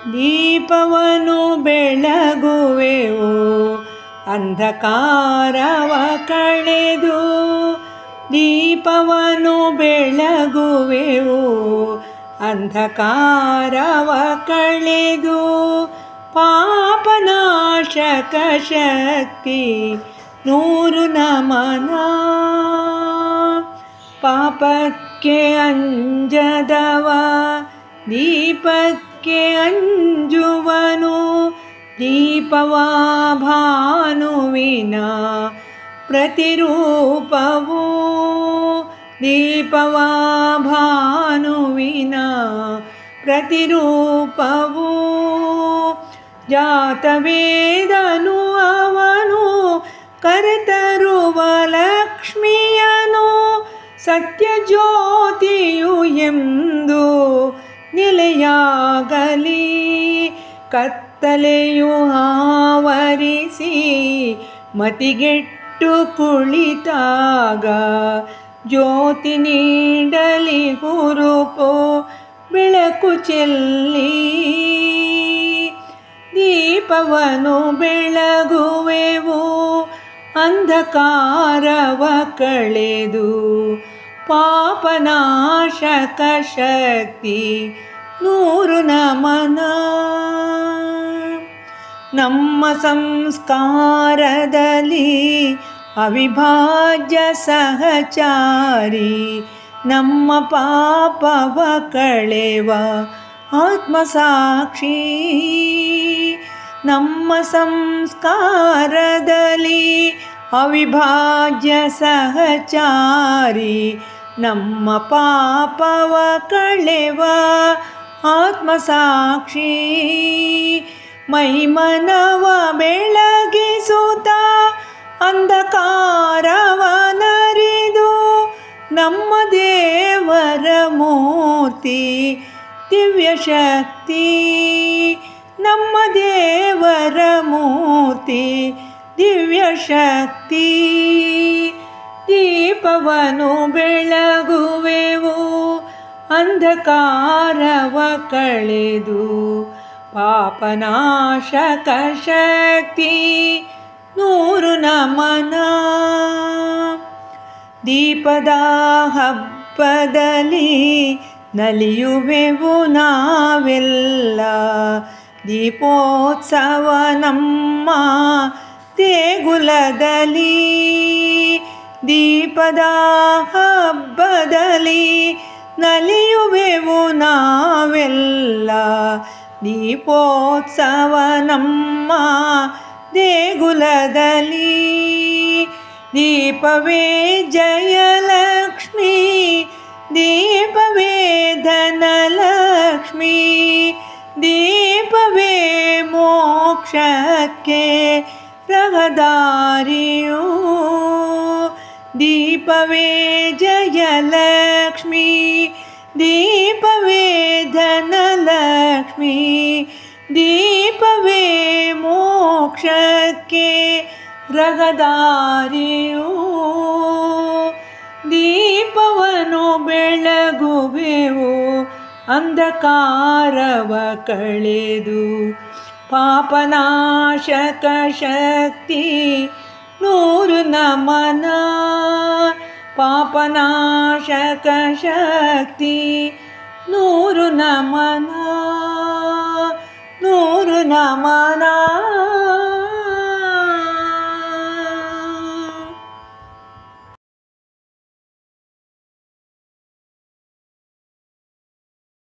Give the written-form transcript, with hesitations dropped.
ದೀಪವನ್ನು ಬೆಳಗುವೆವು ಅಂಧಕಾರವ ಕಳೆದು. ದೀಪವನ್ನು ಬೆಳಗುವೆವು ಅಂಧಕಾರವ ಕಳೆದು. ಪಾಪನಾಶಕ ಶಕ್ತಿ ನೂರು ನಮನ. ಪಾಪಕ್ಕೆ ಅಂಜದವ ದೀಪಕ್ಕೆ ಅಂಜುವನು. ದೀಪವಾ ಭಾನುವಿನ ಪ್ರತಿರೂಪವು. ದೀಪವಾ ಭಾನುವಿನ ಪ್ರತಿರೂಪವು. ಜಾತವೇದನು ಅವನು ಕರೆತರುವ ಲಕ್ಷ್ಮಿಯನು. ಸತ್ಯ ಜ್ಯೋತಿಯು ಎಂದು ನೆಲೆಯಾಗಲಿ. ಕತ್ತಲೆಯು ಆವರಿಸಿ ಮತಿಗೆಟ್ಟು ಕುಳಿತಾಗ ಜ್ಯೋತಿ ನೀಡಲಿ ಹುರುಪು ಬೆಳಕು ಚೆಲ್ಲಿ. ದೀಪವನ್ನು ಬೆಳಗುವೆವು ಅಂಧಕಾರವ ಕಳೆದು. ಪಾಪನಾಶಕ ಶಕ್ತಿ ನೂರು ನಮನ. ನಮ್ಮ ಸಂಸ್ಕಾರದಲ್ಲಿ ಅವಿಭಾಜ್ಯ ಸಹಚಾರಿ. ನಮ್ಮ ಪಾಪವ ಕಳೆವ ಆತ್ಮಸಾಕ್ಷಿ. ನಮ್ಮ ಸಂಸ್ಕಾರದಲ್ಲಿ ಅವಿಭಾಜ್ಯ ಸಹಚಾರಿ. ನಮ್ಮ ಪಾಪವ ಕಳೆವ ಆತ್ಮಸಾಕ್ಷಿ. ಮೈಮನವ ಬೆಳಗಿಸುತ್ತ ಅಂಧಕಾರವ ನರಿದು. ನಮ್ಮ ದೇವರ ಮೂರ್ತಿ ದಿವ್ಯ ಶಕ್ತಿ. ನಮ್ಮ ದೇವರ ಮೂರ್ತಿ ದಿವ್ಯ ಶಕ್ತಿ. ದೀಪವನ್ನು ಬೆಳಗುವೆವು ಅಂಧಕಾರವ ಕಳೆದು. ಪಾಪನಾಶಕ ಶಕ್ತಿ ನೂರು ನಮನ. ದೀಪದ ಹಬ್ಬದಲ್ಲಿ ನಲಿಯುವೆವು ನಾವೆಲ್ಲ. ದೀಪೋತ್ಸವ ನಮ್ಮ ದೇಗುಲದಲ್ಲಿ. ದೀಪದ ಹಬ್ಬದಲ್ಲಿ ನಲಿಯುವೆವು ನಾವೆಲ್ಲ. ದೀಪೋತ್ಸವ ನಮ್ಮ ದೇಗುಲದಲ್ಲಿ. ದೀಪವೇ ಜಯಲಕ್ಷ್ಮಿ. ದೀಪವೇ ಧನಲಕ್ಷ್ಮಿ. ದೀಪವೇ ಮೋಕ್ಷಕ್ಕೆ ರಹದಾರಿಯು. ದೀಪವೇ ಜಯಲಕ್ಷ್ಮಿ. ದೀಪವೇ ಧನಲಕ್ಷ್ಮಿ. ದೀಪವೇ ಮೋಕ್ಷಕ್ಕೆ ರಹದಾರಿಯು. ದೀಪವನ್ನು ಬೆಳಗುವೆವು ಅಂಧಕಾರವ ಕಳೆದು. ಪಾಪನಾಶಕ ಶಕ್ತಿ ನೂರು ನಮನ. ಪಾಪನಾಶಕ ಶಕ್ತಿ ನೂರು ನಮನ. ನೂರು ನಮನ.